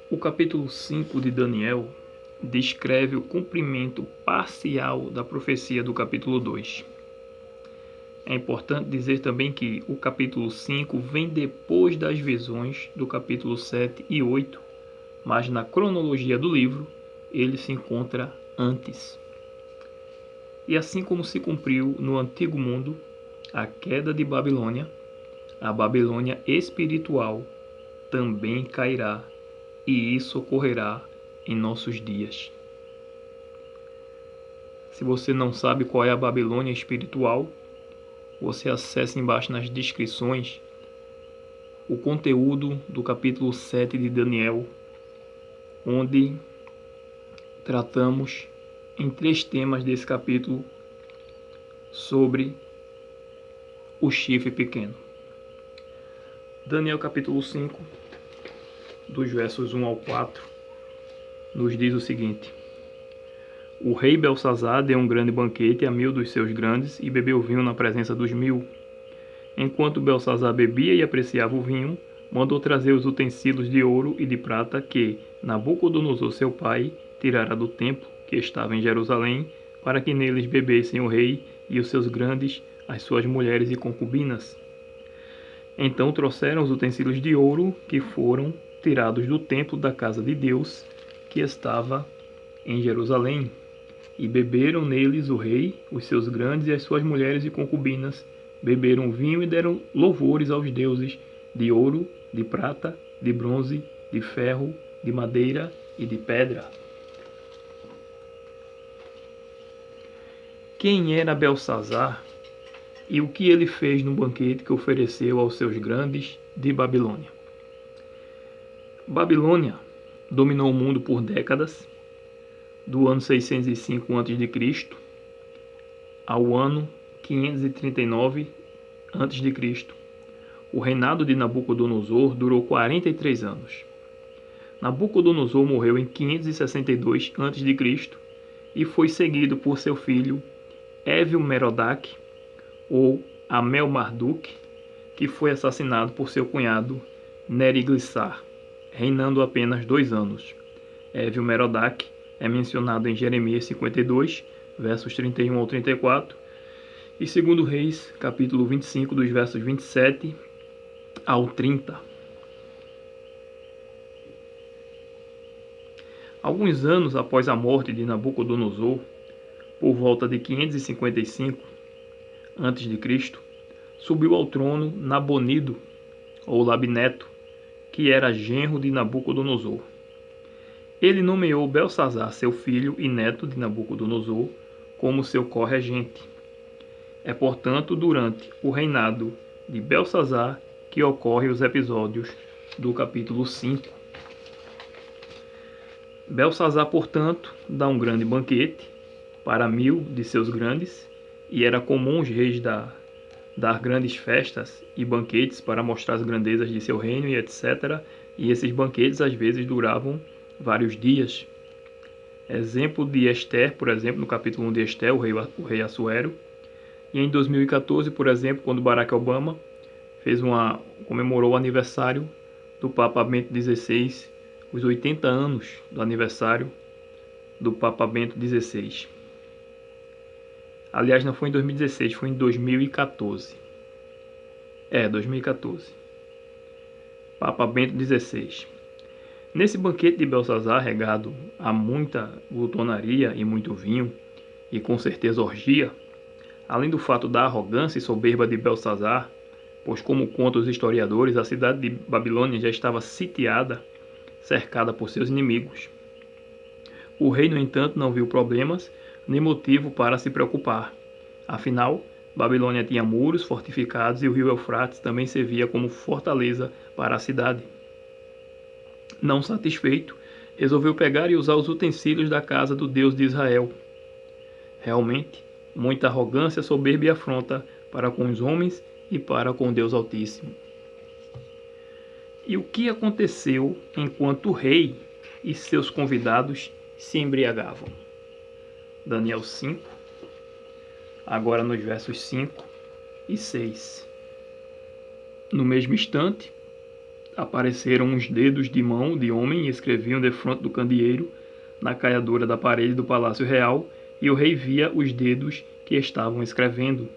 O capítulo 5 de Daniel descreve o cumprimento parcial da profecia do capítulo 2. É importante dizer também que o capítulo 5 vem depois das visões do capítulo 7 e 8, mas na cronologia do livro ele se encontra antes. E assim como se cumpriu no Antigo Mundo a queda de Babilônia, a Babilônia espiritual também cairá, e isso ocorrerá em nossos dias. Se você não sabe qual é a Babilônia espiritual, você acessa embaixo nas descrições o conteúdo do capítulo 7 de Daniel, onde tratamos em 3 temas desse capítulo sobre o chifre pequeno. Daniel capítulo 5, dos versos 1 ao 4, nos diz o seguinte: O rei Belsazar deu um grande banquete a 1000 dos seus grandes e bebeu vinho na presença dos 1000. Enquanto Belsazar bebia e apreciava o vinho, mandou trazer os utensílios de ouro e de prata que Nabucodonosor seu pai tirara do templo que estava em Jerusalém, para que neles bebessem o rei e os seus grandes, as suas mulheres e concubinas. Então trouxeram os utensílios de ouro que foram tirados do templo da casa de Deus, que estava em Jerusalém, e beberam neles o rei, os seus grandes e as suas mulheres e concubinas, beberam vinho e deram louvores aos deuses de ouro, de prata, de bronze, de ferro, de madeira e de pedra. Quem era Belsazar e o que ele fez no banquete que ofereceu aos seus grandes de Babilônia? Babilônia dominou o mundo por décadas, do ano 605 a.C. ao ano 539 a.C. O reinado de Nabucodonosor durou 43 anos. Nabucodonosor morreu em 562 a.C. e foi seguido por seu filho Évil-Merodach, ou Amel-Marduk, que foi assassinado por seu cunhado Neriglissar, reinando apenas 2 anos. Évil-Merodach é mencionado em Jeremias 52, versos 31 ao 34, e 2 Reis, capítulo 25, dos versos 27 ao 30. Alguns anos após a morte de Nabucodonosor, por volta de 555 a.C., subiu ao trono Nabonido, ou Labineto, que era genro de Nabucodonosor. Ele nomeou Belsazar, seu filho e neto de Nabucodonosor, como seu corregente. É, portanto, durante o reinado de Belsazar que ocorrem os episódios do capítulo 5. Belsazar, portanto, dá um grande banquete para 1000 de seus grandes, e era comum os reis dar grandes festas e banquetes para mostrar as grandezas de seu reino e etc. E esses banquetes às vezes duravam vários dias. Exemplo de Esther, por exemplo, no capítulo 1 de Esther, o rei Assuero. E em 2014, por exemplo, quando Barack Obama comemorou o aniversário do Papa Bento XVI, os 80 anos do aniversário do Papa Bento XVI. Aliás, não foi em 2016, foi em 2014. 2014. Papa Bento XVI. Nesse banquete de Belsazar, regado a muita glutonaria e muito vinho, e com certeza orgia, além do fato da arrogância e soberba de Belsazar, pois, como contam os historiadores, a cidade de Babilônia já estava sitiada, cercada por seus inimigos. O rei, no entanto, não viu problemas nem motivo para se preocupar. Afinal, Babilônia tinha muros fortificados e o rio Eufrates também servia como fortaleza para a cidade. Não satisfeito, resolveu pegar e usar os utensílios da casa do Deus de Israel. Realmente, muita arrogância, soberba e afronta para com os homens e para com Deus Altíssimo. E o que aconteceu enquanto o rei e seus convidados se embriagavam? Daniel 5, agora nos versos 5 e 6. No mesmo instante, apareceram uns dedos de mão de homem e escreviam defronte do candeeiro, na caiadura da parede do palácio real, e o rei via os dedos que estavam escrevendo.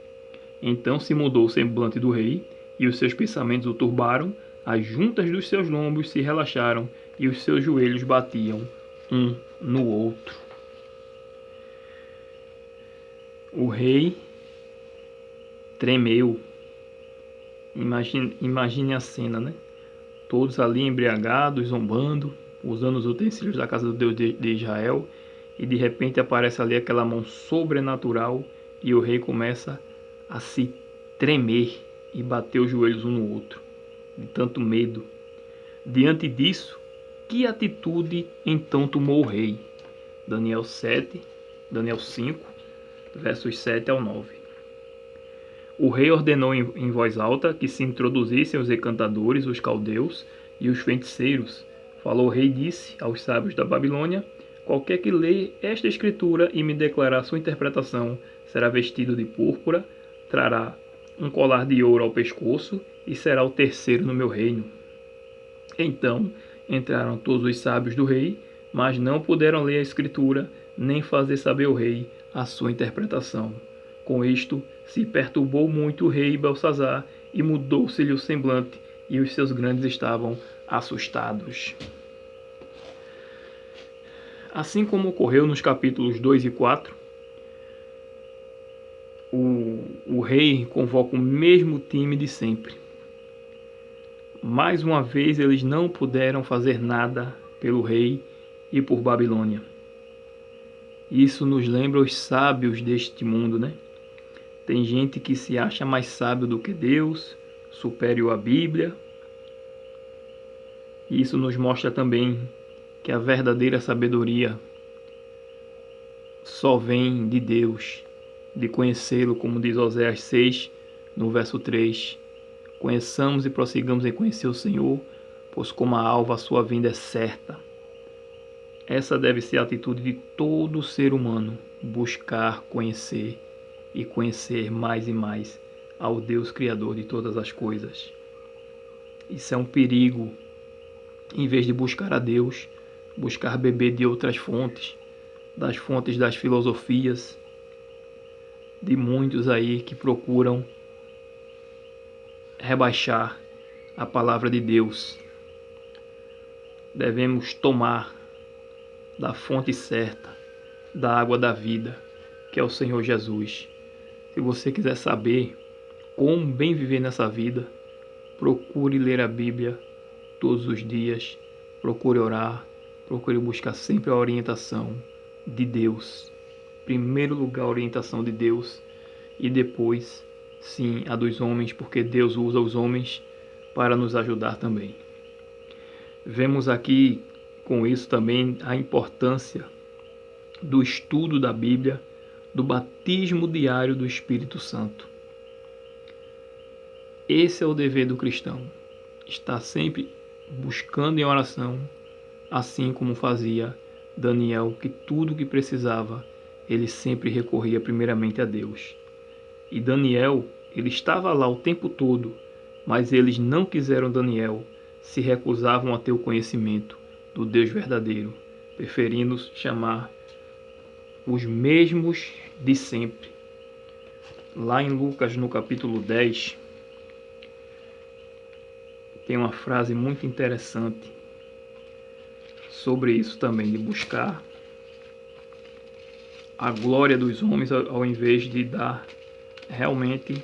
Então se mudou o semblante do rei, e os seus pensamentos o turbaram, as juntas dos seus lombos se relaxaram, e os seus joelhos batiam um no outro. O rei tremeu. Imagine a cena, né? Todos ali embriagados, zombando, usando os utensílios da casa do Deus de Israel, e de repente aparece ali aquela mão sobrenatural e o rei começa a se tremer e bater os joelhos um no outro, de tanto medo. Diante disso, que atitude então tomou o rei? Daniel 5, versos 7 ao 9. O rei ordenou em voz alta que se introduzissem os encantadores, os caldeus e os feiticeiros. Falou o rei e disse aos sábios da Babilônia: qualquer que lê esta escritura e me declarar sua interpretação será vestido de púrpura, trará um colar de ouro ao pescoço e será o terceiro no meu reino. Então entraram todos os sábios do rei, mas não puderam ler a escritura, nem fazer saber ao rei a sua interpretação. Com isto se perturbou muito o rei Belsazar, e mudou-se-lhe o semblante, e os seus grandes estavam assustados. Assim como ocorreu nos capítulos 2 e 4, o rei convoca o mesmo time de sempre. Mais uma vez eles não puderam fazer nada pelo rei e por Babilônia. Isso nos lembra os sábios deste mundo, né? Tem gente que se acha mais sábio do que Deus, superior à Bíblia. E isso nos mostra também que a verdadeira sabedoria só vem de Deus, de conhecê-lo, como diz Oséias 6, no verso 3. Conheçamos e prossigamos em conhecer o Senhor, pois como a alva a sua vinda é certa. Essa deve ser a atitude de todo ser humano, buscar conhecer e conhecer mais e mais ao Deus Criador de todas as coisas. Isso é um perigo. Em vez de buscar a Deus, buscar beber de outras fontes, das fontes das filosofias, de muitos aí que procuram rebaixar a palavra de Deus. Devemos tomar da fonte certa, da água da vida, que é o Senhor Jesus. Se você quiser saber como bem viver nessa vida, procure ler a Bíblia todos os dias, procure orar, procure buscar sempre a orientação de Deus. Em primeiro lugar, a orientação de Deus e depois, sim, a dos homens, porque Deus usa os homens para nos ajudar também. Vemos aqui com isso também a importância do estudo da Bíblia, do batismo diário do Espírito Santo. Esse é o dever do cristão, estar sempre buscando em oração, assim como fazia Daniel, que tudo o que precisava, ele sempre recorria primeiramente a Deus. E Daniel, ele estava lá o tempo todo, mas eles não quiseram Daniel, se recusavam a ter o conhecimento do Deus verdadeiro, preferindo chamar os mesmos de sempre. Lá em Lucas, no capítulo 10, tem uma frase muito interessante sobre isso também, de buscar a glória dos homens ao invés de dar realmente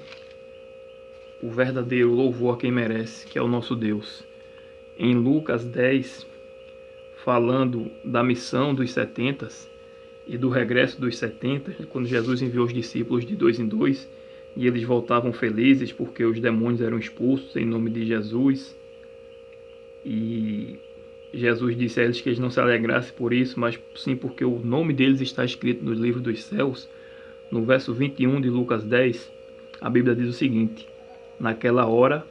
o verdadeiro louvor a quem merece, que é o nosso Deus. Em Lucas 10, falando da missão dos 70 e do regresso dos 70, quando Jesus enviou os discípulos de 2 em 2, e eles voltavam felizes porque os demônios eram expulsos em nome de Jesus. E Jesus disse a eles que eles não se alegrassem por isso, mas sim porque o nome deles está escrito no livro dos céus. No verso 21 de Lucas 10, a Bíblia diz o seguinte: naquela hora,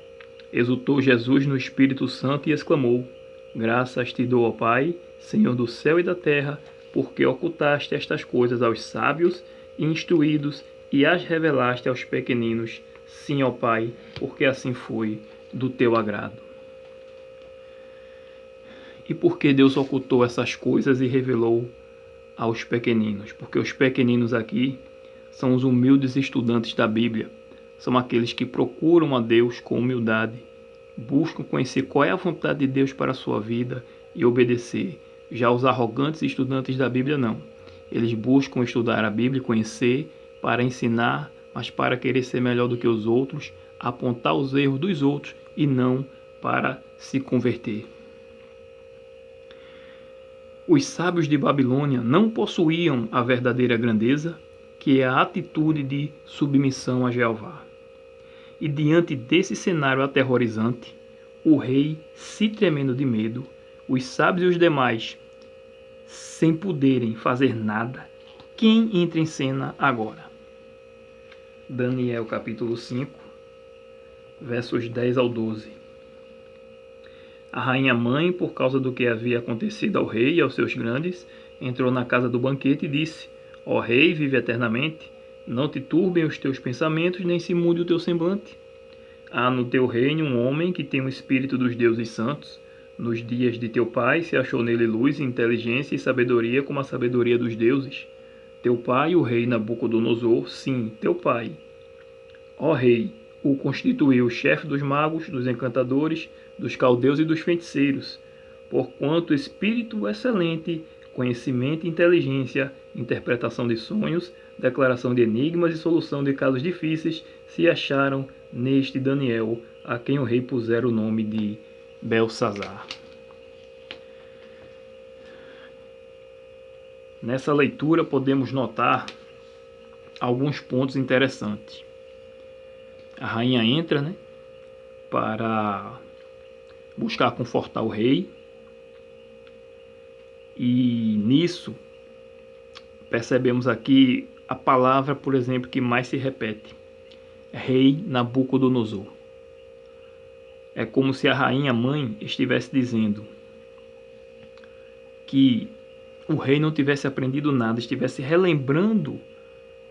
exultou Jesus no Espírito Santo e exclamou: graças te dou, ó Pai, Senhor do céu e da terra, porque ocultaste estas coisas aos sábios e instruídos e as revelaste aos pequeninos. Sim, ó Pai, porque assim foi do teu agrado. E por que Deus ocultou essas coisas e revelou aos pequeninos? Porque os pequeninos aqui são os humildes estudantes da Bíblia. São aqueles que procuram a Deus com humildade, buscam conhecer qual é a vontade de Deus para a sua vida e obedecer. Já os arrogantes estudantes da Bíblia não. Eles buscam estudar a Bíblia e conhecer para ensinar, mas para querer ser melhor do que os outros, apontar os erros dos outros e não para se converter. Os sábios de Babilônia não possuíam a verdadeira grandeza, que é a atitude de submissão a Jeová. E diante desse cenário aterrorizante, o rei, se tremendo de medo, os sábios e os demais, sem poderem fazer nada, quem entra em cena agora? Daniel capítulo 5, versos 10 ao 12. A rainha mãe, por causa do que havia acontecido ao rei e aos seus grandes, entrou na casa do banquete e disse: Ó rei, vive eternamente, não te turbem os teus pensamentos, nem se mude o teu semblante. Há no teu reino um homem que tem o espírito dos deuses santos. Nos dias de teu pai se achou nele luz, inteligência e sabedoria como a sabedoria dos deuses. Teu pai, o rei Nabucodonosor, sim, teu pai, ó rei, o constituiu chefe dos magos, dos encantadores, dos caldeus e dos feiticeiros, porquanto espírito excelente, conhecimento e inteligência, interpretação de sonhos, declaração de enigmas e solução de casos difíceis se acharam neste Daniel, a quem o rei pusera o nome de Belsazar. Nessa leitura podemos notar alguns pontos interessantes. A rainha entra, para buscar confortar o rei, e nisso percebemos aqui a palavra, por exemplo, que mais se repete: rei Nabucodonosor. É como se a rainha mãe estivesse dizendo que o rei não tivesse aprendido nada, estivesse relembrando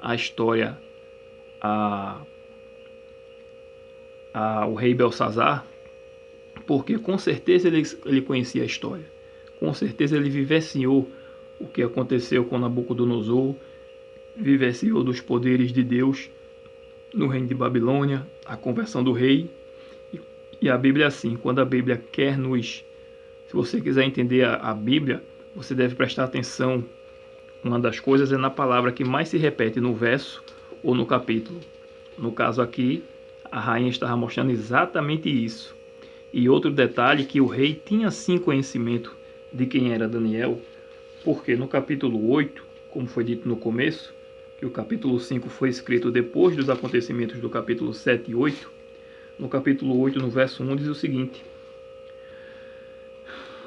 a história ao rei Belsazar, porque com certeza ele conhecia a história, com certeza ele vivenciou o que aconteceu com Nabucodonosor, vivenciou dos poderes de Deus no reino de Babilônia, a conversão do rei. E a Bíblia é assim, quando a Bíblia quer se você quiser entender a Bíblia, você deve prestar atenção. Uma das coisas é na palavra que mais se repete no verso ou no capítulo. No caso aqui, a rainha estava mostrando exatamente isso. E outro detalhe, que o rei tinha sim conhecimento de quem era Daniel, porque no capítulo 8, como foi dito no começo, que o capítulo 5 foi escrito depois dos acontecimentos do capítulo 7 e 8, no capítulo 8, no verso 1, diz o seguinte: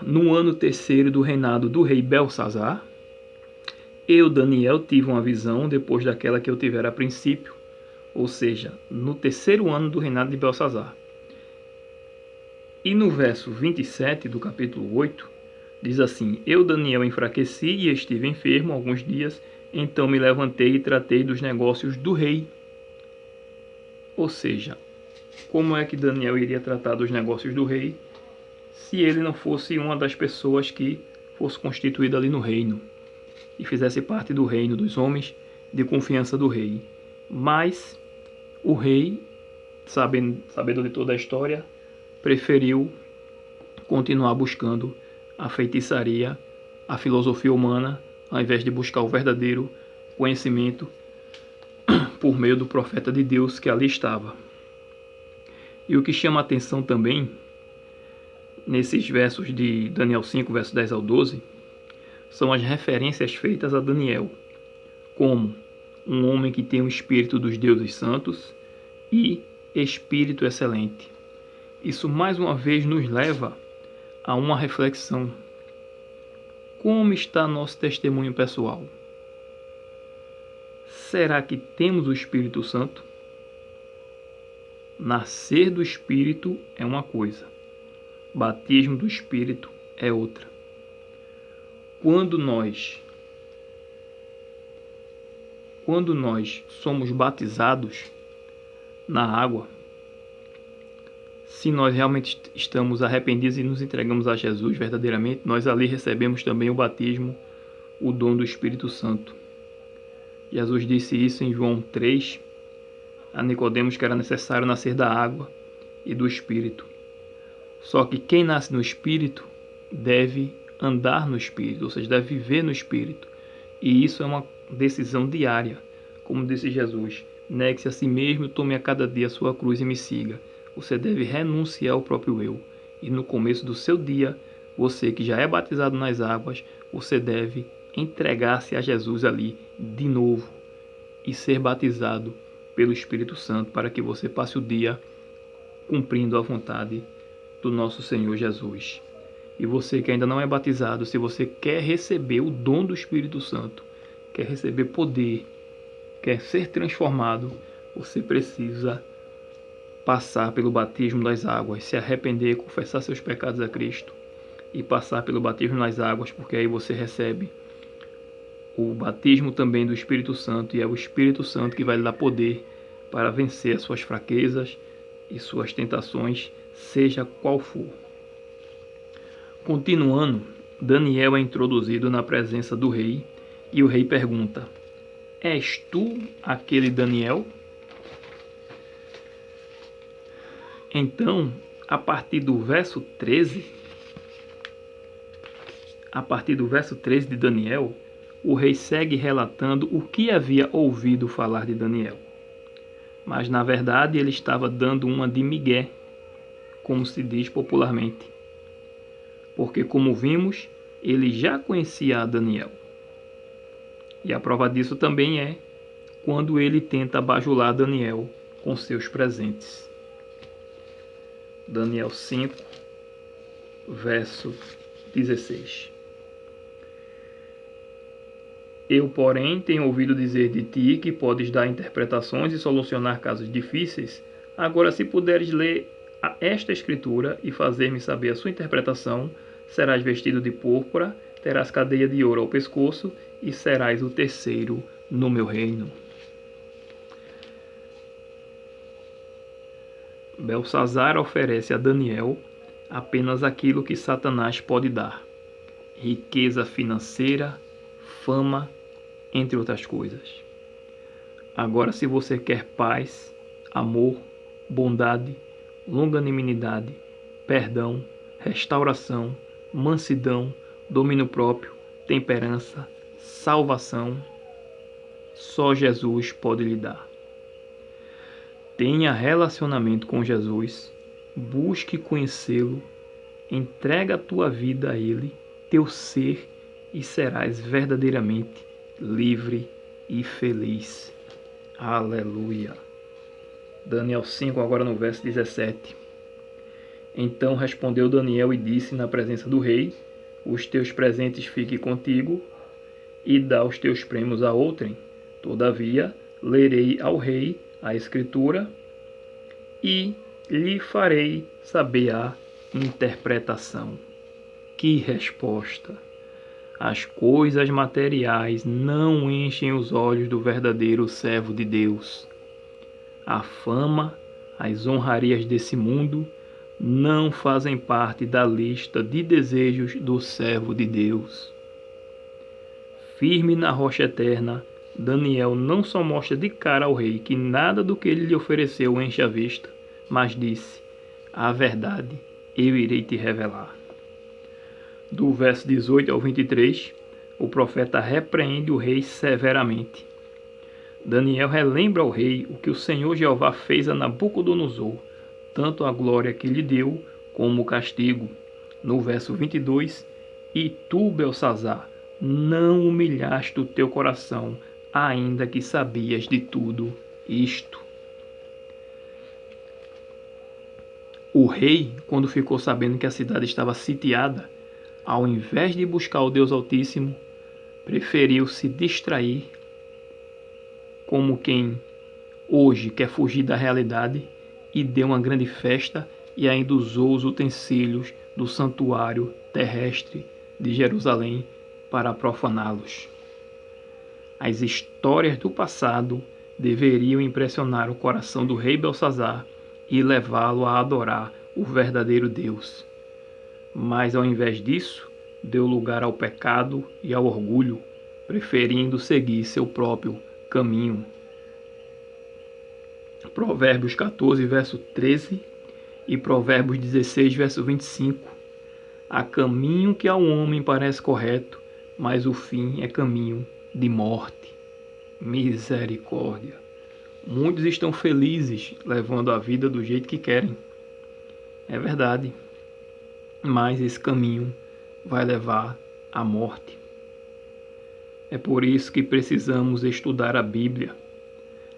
No ano terceiro do reinado do rei Belsazar, eu, Daniel, tive uma visão depois daquela que eu tivera a princípio, ou seja, no terceiro ano do reinado de Belsazar. E no verso 27 do capítulo 8, diz assim: Eu, Daniel, enfraqueci e estive enfermo alguns dias, então me levantei e tratei dos negócios do rei. Ou seja, como é que Daniel iria tratar dos negócios do rei se ele não fosse uma das pessoas que fosse constituída ali no reino e fizesse parte do reino dos homens de confiança do rei? Mas o rei, sabendo de toda a história, preferiu continuar buscando a feitiçaria, a filosofia humana, ao invés de buscar o verdadeiro conhecimento por meio do profeta de Deus que ali estava. E o que chama a atenção também, nesses versos de Daniel 5, versos 10 ao 12, são as referências feitas a Daniel, como um homem que tem o espírito dos deuses santos e espírito excelente. Isso mais uma vez nos leva a uma reflexão. Como está nosso testemunho pessoal? Será que temos o Espírito Santo? Nascer do Espírito é uma coisa, batismo do Espírito é outra. Quando nós somos batizados na água, se nós realmente estamos arrependidos e nos entregamos a Jesus verdadeiramente, nós ali recebemos também o batismo, o dom do Espírito Santo. Jesus disse isso em João 3, a Nicodemos, que era necessário nascer da água e do Espírito. Só que quem nasce no Espírito deve andar no Espírito, ou seja, deve viver no Espírito. E isso é uma decisão diária, como disse Jesus. Negue-se a si mesmo, tome a cada dia a sua cruz e me siga. Você deve renunciar ao próprio eu. E no começo do seu dia, você que já é batizado nas águas, você deve entregar-se a Jesus ali de novo e ser batizado pelo Espírito Santo para que você passe o dia cumprindo a vontade do nosso Senhor Jesus. E você que ainda não é batizado, se você quer receber o dom do Espírito Santo, quer receber poder, quer ser transformado, você precisa passar pelo batismo das águas, se arrepender, confessar seus pecados a Cristo e passar pelo batismo nas águas, porque aí você recebe o batismo também do Espírito Santo, e é o Espírito Santo que vai lhe dar poder para vencer as suas fraquezas e suas tentações, seja qual for. Continuando, Daniel é introduzido na presença do rei e o rei pergunta: És tu aquele Daniel? Então, a partir do verso 13 de Daniel, o rei segue relatando o que havia ouvido falar de Daniel. Mas, na verdade, ele estava dando uma de migué, como se diz popularmente. Porque, como vimos, ele já conhecia a Daniel. E a prova disso também é quando ele tenta bajular Daniel com seus presentes. Daniel 5, verso 16. Eu, porém, tenho ouvido dizer de ti que podes dar interpretações e solucionar casos difíceis. Agora, se puderes ler esta escritura e fazer-me saber a sua interpretação, serás vestido de púrpura, terás cadeia de ouro ao pescoço e serás o terceiro no meu reino. Belsazar oferece a Daniel apenas aquilo que Satanás pode dar: riqueza financeira, fama, entre outras coisas. Agora, se você quer paz, amor, bondade, longanimidade, perdão, restauração, mansidão, domínio próprio, temperança, salvação, só Jesus pode lhe dar. Tenha relacionamento com Jesus, busque conhecê-lo, entrega a tua vida a Ele, teu ser, e serás verdadeiramente livre e feliz. Aleluia. Daniel 5, agora no verso 17. Então respondeu Daniel e disse na presença do rei: os teus presentes fiquem contigo, e dá os teus prêmios a outrem. Todavia, lerei ao rei a escritura e lhe farei saber a interpretação. Que resposta! As coisas materiais não enchem os olhos do verdadeiro servo de Deus. A fama, as honrarias desse mundo não fazem parte da lista de desejos do servo de Deus. Firme na rocha eterna, Daniel não só mostra de cara ao rei que nada do que ele lhe ofereceu enche a vista, mas disse: a verdade eu irei te revelar. Do verso 18 ao 23, o profeta repreende o rei severamente. Daniel relembra ao rei o que o Senhor Jeová fez a Nabucodonosor, tanto a glória que lhe deu, como o castigo. No verso 22, e tu, Belsazar, não humilhaste o teu coração, ainda que sabias de tudo isto. O rei, quando ficou sabendo que a cidade estava sitiada, ao invés de buscar o Deus Altíssimo, preferiu se distrair, como quem hoje quer fugir da realidade, e deu uma grande festa e ainda usou os utensílios do santuário terrestre de Jerusalém para profaná-los. As histórias do passado deveriam impressionar o coração do rei Belsazar e levá-lo a adorar o verdadeiro Deus. Mas ao invés disso, deu lugar ao pecado e ao orgulho, preferindo seguir seu próprio caminho. Provérbios 14, verso 13 e Provérbios 16, verso 25. Há caminho que ao homem parece correto, mas o fim é caminho de morte. Misericórdia. Muitos estão felizes levando a vida do jeito que querem. É verdade, mas esse caminho vai levar à morte. É por isso que precisamos estudar a Bíblia,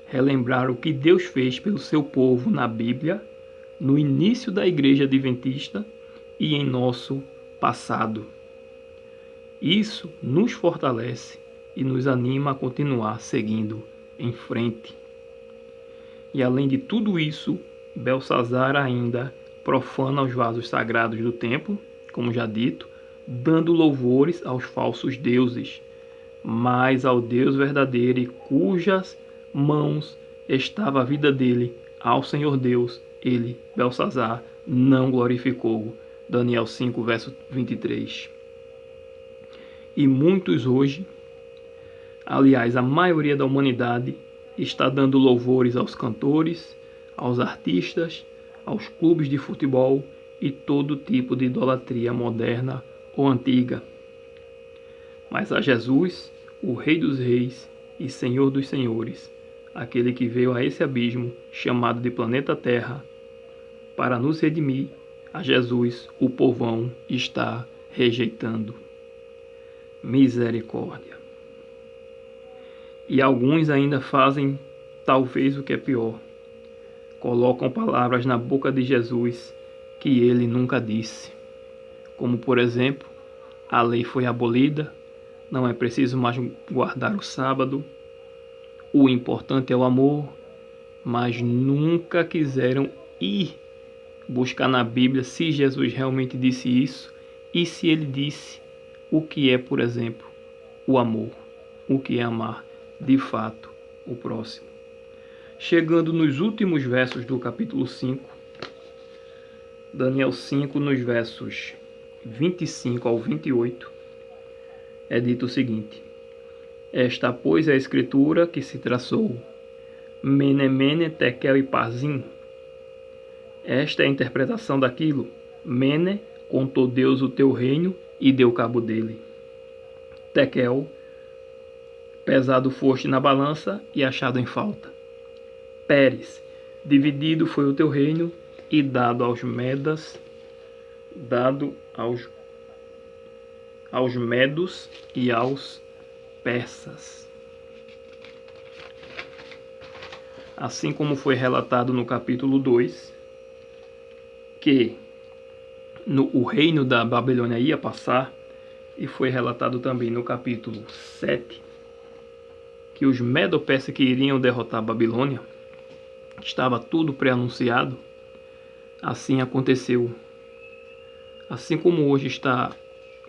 relembrar o que Deus fez pelo seu povo na Bíblia, no início da Igreja Adventista e em nosso passado. Isso nos fortalece e nos anima a continuar seguindo em frente. E além de tudo isso, Belsazar ainda profana os vasos sagrados do templo, como já dito, dando louvores aos falsos deuses, mas ao Deus verdadeiro e cujas mãos estava a vida dele, ao Senhor Deus, ele, Belsazar, não glorificou. Daniel 5, verso 23. E muitos hoje, aliás, a maioria da humanidade, está dando louvores aos cantores, aos artistas, aos clubes de futebol e todo tipo de idolatria moderna ou antiga. Mas a Jesus, o Rei dos Reis e Senhor dos Senhores, aquele que veio a esse abismo chamado de planeta Terra, para nos redimir, a Jesus o povão está rejeitando. Misericórdia. E alguns ainda fazem talvez o que é pior. Colocam palavras na boca de Jesus que ele nunca disse. Como, por exemplo, a lei foi abolida, não é preciso mais guardar o sábado, o importante é o amor, mas nunca quiseram ir buscar na Bíblia se Jesus realmente disse isso e se ele disse o que é, por exemplo, o amor, o que é amar de fato o próximo. Chegando nos últimos versos do capítulo 5, Daniel 5, nos versos 25 ao 28, é dito o seguinte: Esta, pois, é a escritura que se traçou, Mene, Mene, Tekel e Parsim. Esta é a interpretação daquilo. Mene, contou Deus o teu reino e deu cabo dele. Tekel, pesado foste na balança e achado em falta. Pérez, dividido foi o teu reino e dado aos medas, dado aos medos e aos persas. Assim como foi relatado no capítulo 2, que o reino da Babilônia ia passar, e foi relatado também no capítulo 7, que os medo-persas que iriam derrotar a Babilônia, estava tudo pré-anunciado. Assim aconteceu. Assim como hoje está,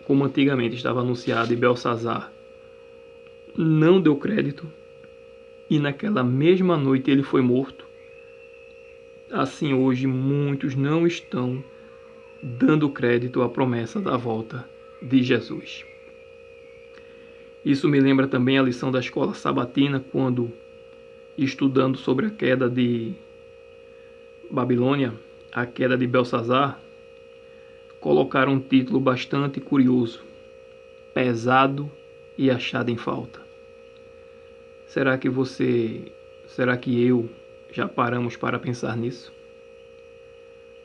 como antigamente estava anunciado, e Belsazar não deu crédito, e naquela mesma noite ele foi morto. Assim hoje muitos não estão dando crédito à promessa da volta de Jesus. Isso me lembra também a lição da escola sabatina, quando, estudando sobre a queda de Babilônia, a queda de Belsazar, colocaram um título bastante curioso: pesado e achado em falta. Será que eu já paramos para pensar nisso?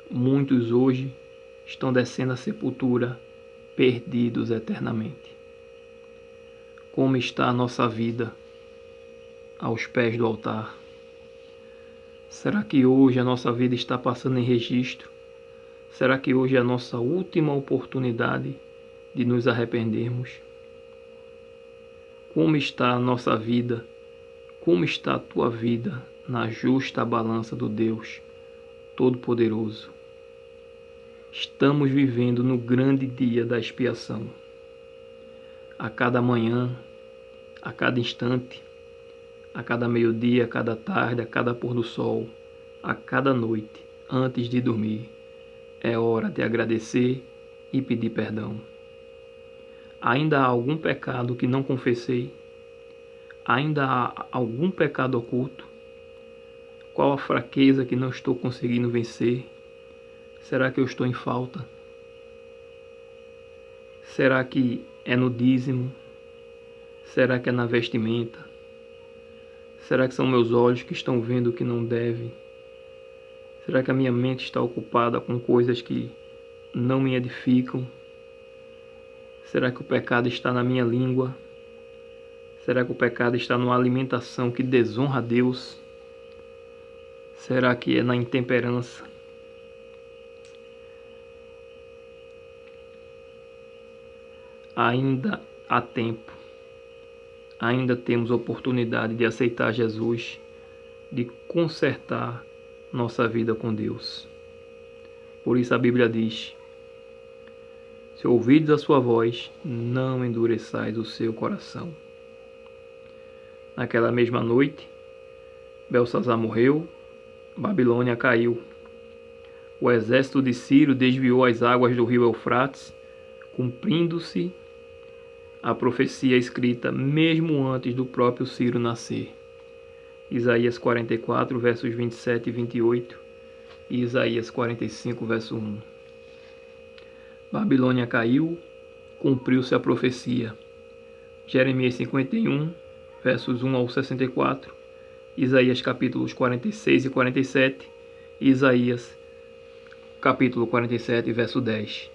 Muitos hoje estão descendo à sepultura, perdidos eternamente. Como está a nossa vida aos pés do altar? Será que hoje a nossa vida está passando em registro? Será que hoje é a nossa última oportunidade de nos arrependermos? Como está a nossa vida? Como está a tua vida na justa balança do Deus Todo-Poderoso? Estamos vivendo no grande dia da expiação. A cada manhã, a cada instante, a cada meio-dia, a cada tarde, a cada pôr do sol, a cada noite, antes de dormir, É hora de agradecer e pedir perdão. Ainda há algum pecado que não confessei? Ainda há algum pecado oculto? Qual a fraqueza que não estou conseguindo vencer? Será que eu estou em falta? Será que é no dízimo? Será que é na vestimenta? Será que são meus olhos que estão vendo o que não deve? Será que a minha mente está ocupada com coisas que não me edificam? Será que o pecado está na minha língua? Será que o pecado está numa alimentação que desonra a Deus? Será que é na intemperança? Ainda há tempo. Ainda temos oportunidade de aceitar Jesus, de consertar nossa vida com Deus. Por isso a Bíblia diz: se ouvides a sua voz, não endureçais o seu coração. Naquela mesma noite, Belsazar morreu, Babilônia caiu. O exército de Ciro desviou as águas do rio Eufrates, cumprindo-se a profecia escrita mesmo antes do próprio Ciro nascer. Isaías 44, versos 27 e 28 e Isaías 45, verso 1. Babilônia caiu, cumpriu-se a profecia. Jeremias 51, versos 1 ao 64, Isaías capítulos 46 e 47 e Isaías capítulo 47, verso 10.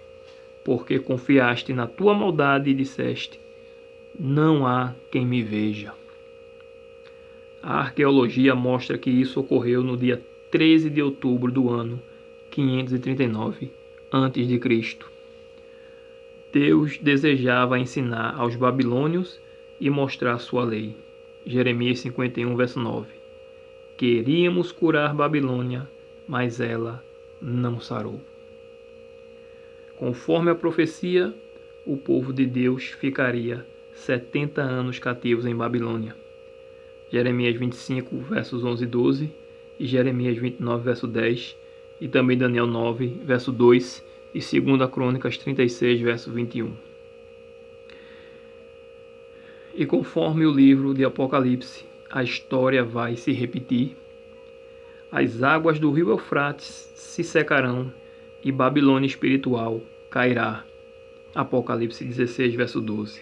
Porque confiaste na tua maldade e disseste: não há quem me veja. A arqueologia mostra que isso ocorreu no dia 13 de outubro do ano 539 a.C. Deus desejava ensinar aos babilônios e mostrar sua lei. Jeremias 51, verso 9. Queríamos curar Babilônia, mas ela não sarou. Conforme a profecia, o povo de Deus ficaria 70 anos cativos em Babilônia. Jeremias 25, versos 11 e 12, e Jeremias 29, verso 10, e também Daniel 9, verso 2, e 2 Crônicas 36, verso 21. E conforme o livro de Apocalipse, a história vai se repetir. As águas do rio Eufrates se secarão e Babilônia espiritual cairá. Apocalipse 16, verso 12.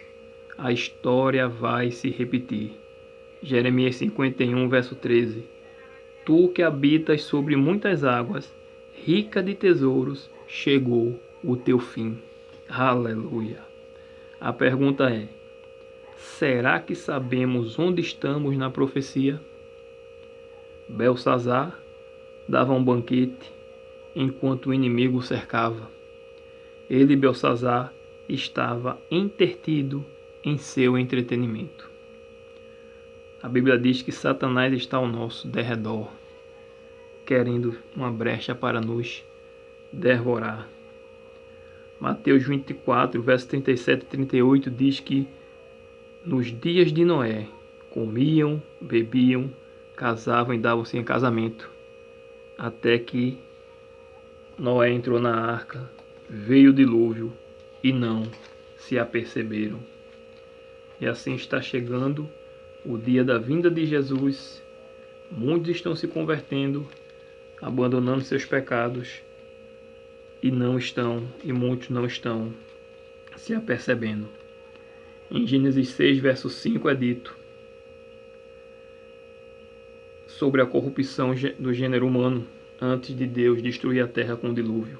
A história vai se repetir. Jeremias 51, verso 13. Tu que habitas sobre muitas águas, rica de tesouros, chegou o teu fim. Aleluia. A pergunta é: será que sabemos onde estamos na profecia? Belsazar dava um banquete enquanto o inimigo o cercava. Ele, Belsazar, estava entretido em seu entretenimento. A Bíblia diz que Satanás está ao nosso derredor, querendo uma brecha para nos devorar. Mateus 24, versos 37 e 38 diz que nos dias de Noé comiam, bebiam, casavam e davam-se em casamento, até que Noé entrou na arca, veio o dilúvio e não se aperceberam. E assim está chegando o dia da vinda de Jesus. Muitos estão se convertendo, abandonando seus pecados e muitos não estão se apercebendo. Em Gênesis 6, verso 5 é dito sobre a corrupção do gênero humano antes de Deus destruir a terra com o dilúvio.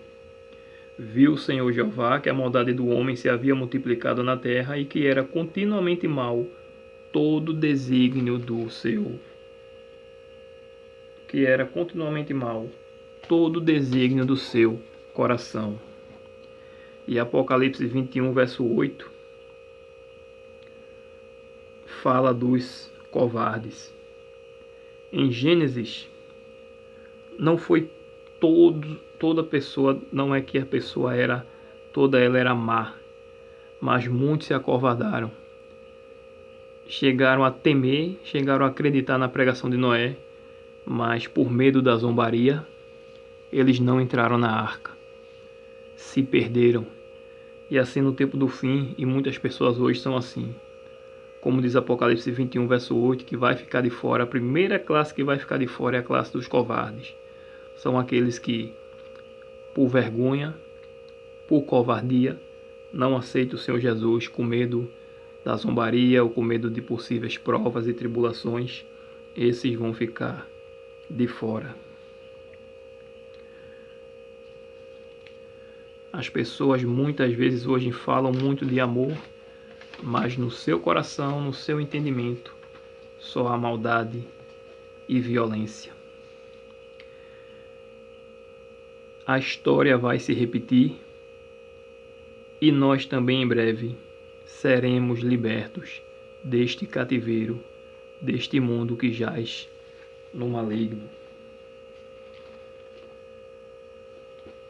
Viu o Senhor Jeová que a maldade do homem se havia multiplicado na terra e que era continuamente mau todo desígnio do seu coração. E Apocalipse 21, verso 8 fala dos covardes. Em Gênesis, não foi toda pessoa, não é que a pessoa toda ela era má, mas muitos se acovardaram. Chegaram a temer, chegaram a acreditar na pregação de Noé, mas por medo da zombaria, eles não entraram na arca. se perderam. E assim no tempo do fim, e muitas pessoas hoje são assim. Como diz Apocalipse 21, verso 8, que vai ficar de fora, a primeira classe que vai ficar de fora é a classe dos covardes. São aqueles que, por vergonha, por covardia, não aceitam o Senhor Jesus com medo da zombaria ou com medo de possíveis provas e tribulações. Esses vão ficar de fora. As pessoas muitas vezes hoje falam muito de amor, mas no seu coração, no seu entendimento, só há maldade e violência. A história vai se repetir e nós também em breve seremos libertos deste cativeiro, deste mundo que jaz no maligno.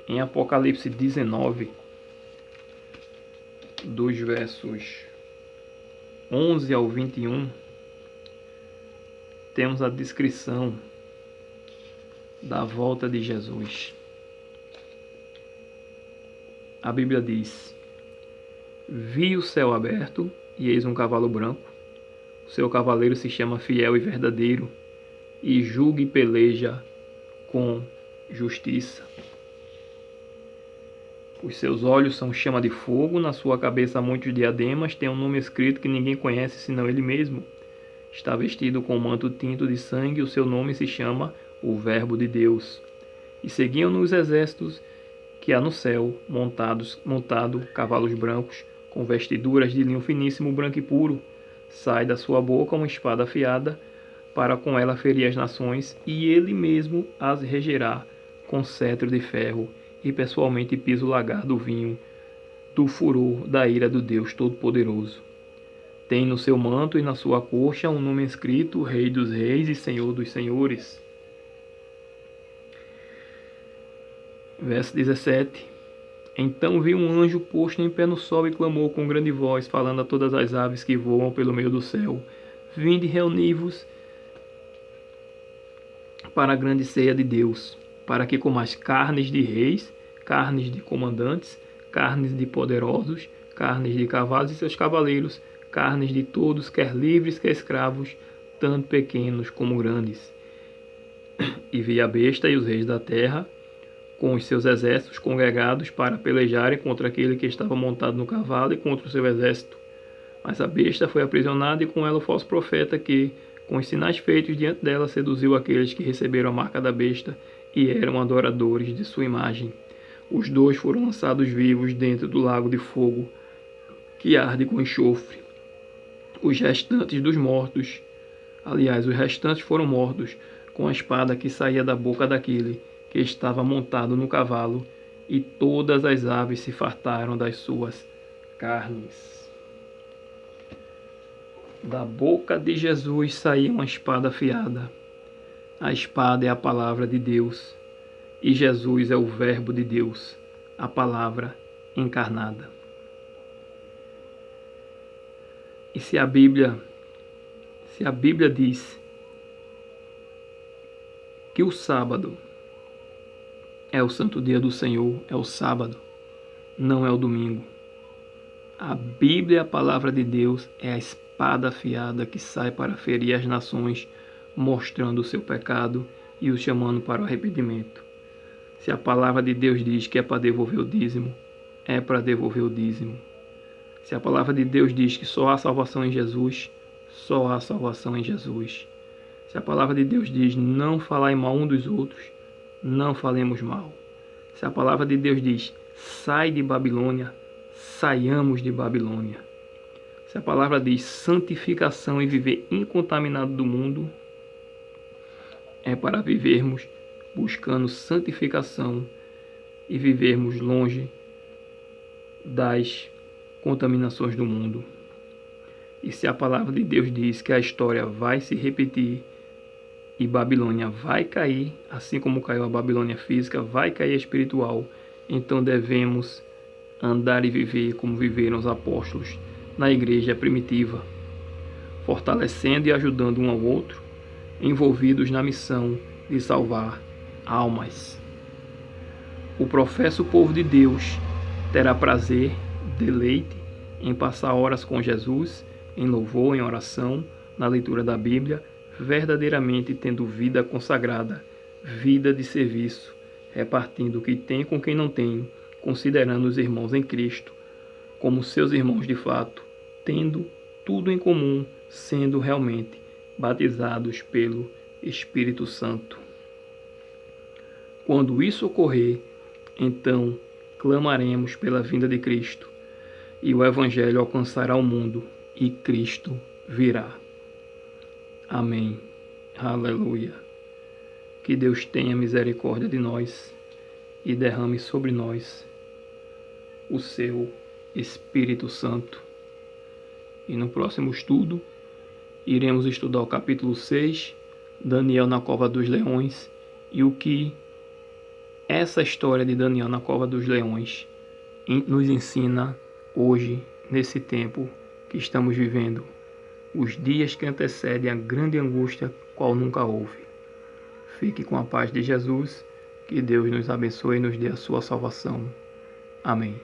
Em Apocalipse 19, dos versos 11 ao 21, temos a descrição da volta de Jesus. A Bíblia diz: vi o céu aberto e eis um cavalo branco. O seu cavaleiro se chama Fiel e Verdadeiro e julga e peleja com justiça. Os seus olhos são chama de fogo, na sua cabeça há muitos diademas, tem um nome escrito que ninguém conhece senão ele mesmo. Está vestido com um manto tinto de sangue, o seu nome se chama o Verbo de Deus. E seguiam-no os exércitos que há no céu, montado cavalos brancos, com vestiduras de linho finíssimo, branco e puro. Sai da sua boca uma espada afiada, para com ela ferir as nações, e ele mesmo as regerá com cetro de ferro, e pessoalmente pisa o lagar do vinho, do furor da ira do Deus Todo-Poderoso. Tem no seu manto e na sua coxa um nome escrito: Rei dos Reis e Senhor dos Senhores. Verso 17. Então vi um anjo posto em pé no sol e clamou com grande voz, falando a todas as aves que voam pelo meio do céu: vinde e reuni-vos para a grande ceia de Deus, para que comais carnes de reis, carnes de comandantes, carnes de poderosos, carnes de cavalos e seus cavaleiros, carnes de todos, quer livres, quer escravos, tanto pequenos como grandes. E vi a besta e os reis da terra, com os seus exércitos congregados para pelejarem contra aquele que estava montado no cavalo e contra o seu exército. Mas a besta foi aprisionada e com ela o falso profeta que, com os sinais feitos diante dela, seduziu aqueles que receberam a marca da besta e eram adoradores de sua imagem. Os dois foram lançados vivos dentro do lago de fogo, que arde com enxofre. Os restantes dos mortos, os restantes foram mortos com a espada que saía da boca daquele que estava montado no cavalo, e todas as aves se fartaram das suas carnes. Da boca de Jesus saía uma espada afiada. A espada é a palavra de Deus, e Jesus é o Verbo de Deus, a palavra encarnada. E se a Bíblia diz que o sábado é o santo dia do Senhor, é o sábado, não é o domingo. A Bíblia, a palavra de Deus, é a espada afiada que sai para ferir as nações, mostrando o seu pecado e os chamando para o arrependimento. Se a palavra de Deus diz que é para devolver o dízimo, é para devolver o dízimo. Se a palavra de Deus diz que só há salvação em Jesus, só há salvação em Jesus. Se a palavra de Deus diz não falar mal um dos outros, não falemos mal. Se a palavra de Deus diz sai de Babilônia, saiamos de Babilônia. Se a palavra diz santificação e viver incontaminado do mundo, é para vivermos buscando santificação e vivermos longe das contaminações do mundo. E se a palavra de Deus diz que a história vai se repetir e Babilônia vai cair, assim como caiu a Babilônia física, vai cair a espiritual, então devemos andar e viver como viveram os apóstolos na igreja primitiva, fortalecendo e ajudando um ao outro, envolvidos na missão de salvar almas. O professo povo de Deus terá prazer, deleite em passar horas com Jesus, em louvor, em oração, na leitura da Bíblia, verdadeiramente tendo vida consagrada, vida de serviço, repartindo o que tem com quem não tem, considerando os irmãos em Cristo como seus irmãos de fato, tendo tudo em comum, sendo realmente batizados pelo Espírito Santo. Quando isso ocorrer, então clamaremos pela vinda de Cristo, e o Evangelho alcançará o mundo, e Cristo virá. Amém. Aleluia. Que Deus tenha misericórdia de nós e derrame sobre nós o seu Espírito Santo. E no próximo estudo, iremos estudar o capítulo 6, Daniel na Cova dos Leões, e o que essa história de Daniel na Cova dos Leões nos ensina hoje, nesse tempo que estamos vivendo, os dias que antecedem a grande angústia qual nunca houve. Fique com a paz de Jesus, que Deus nos abençoe e nos dê a sua salvação. Amém.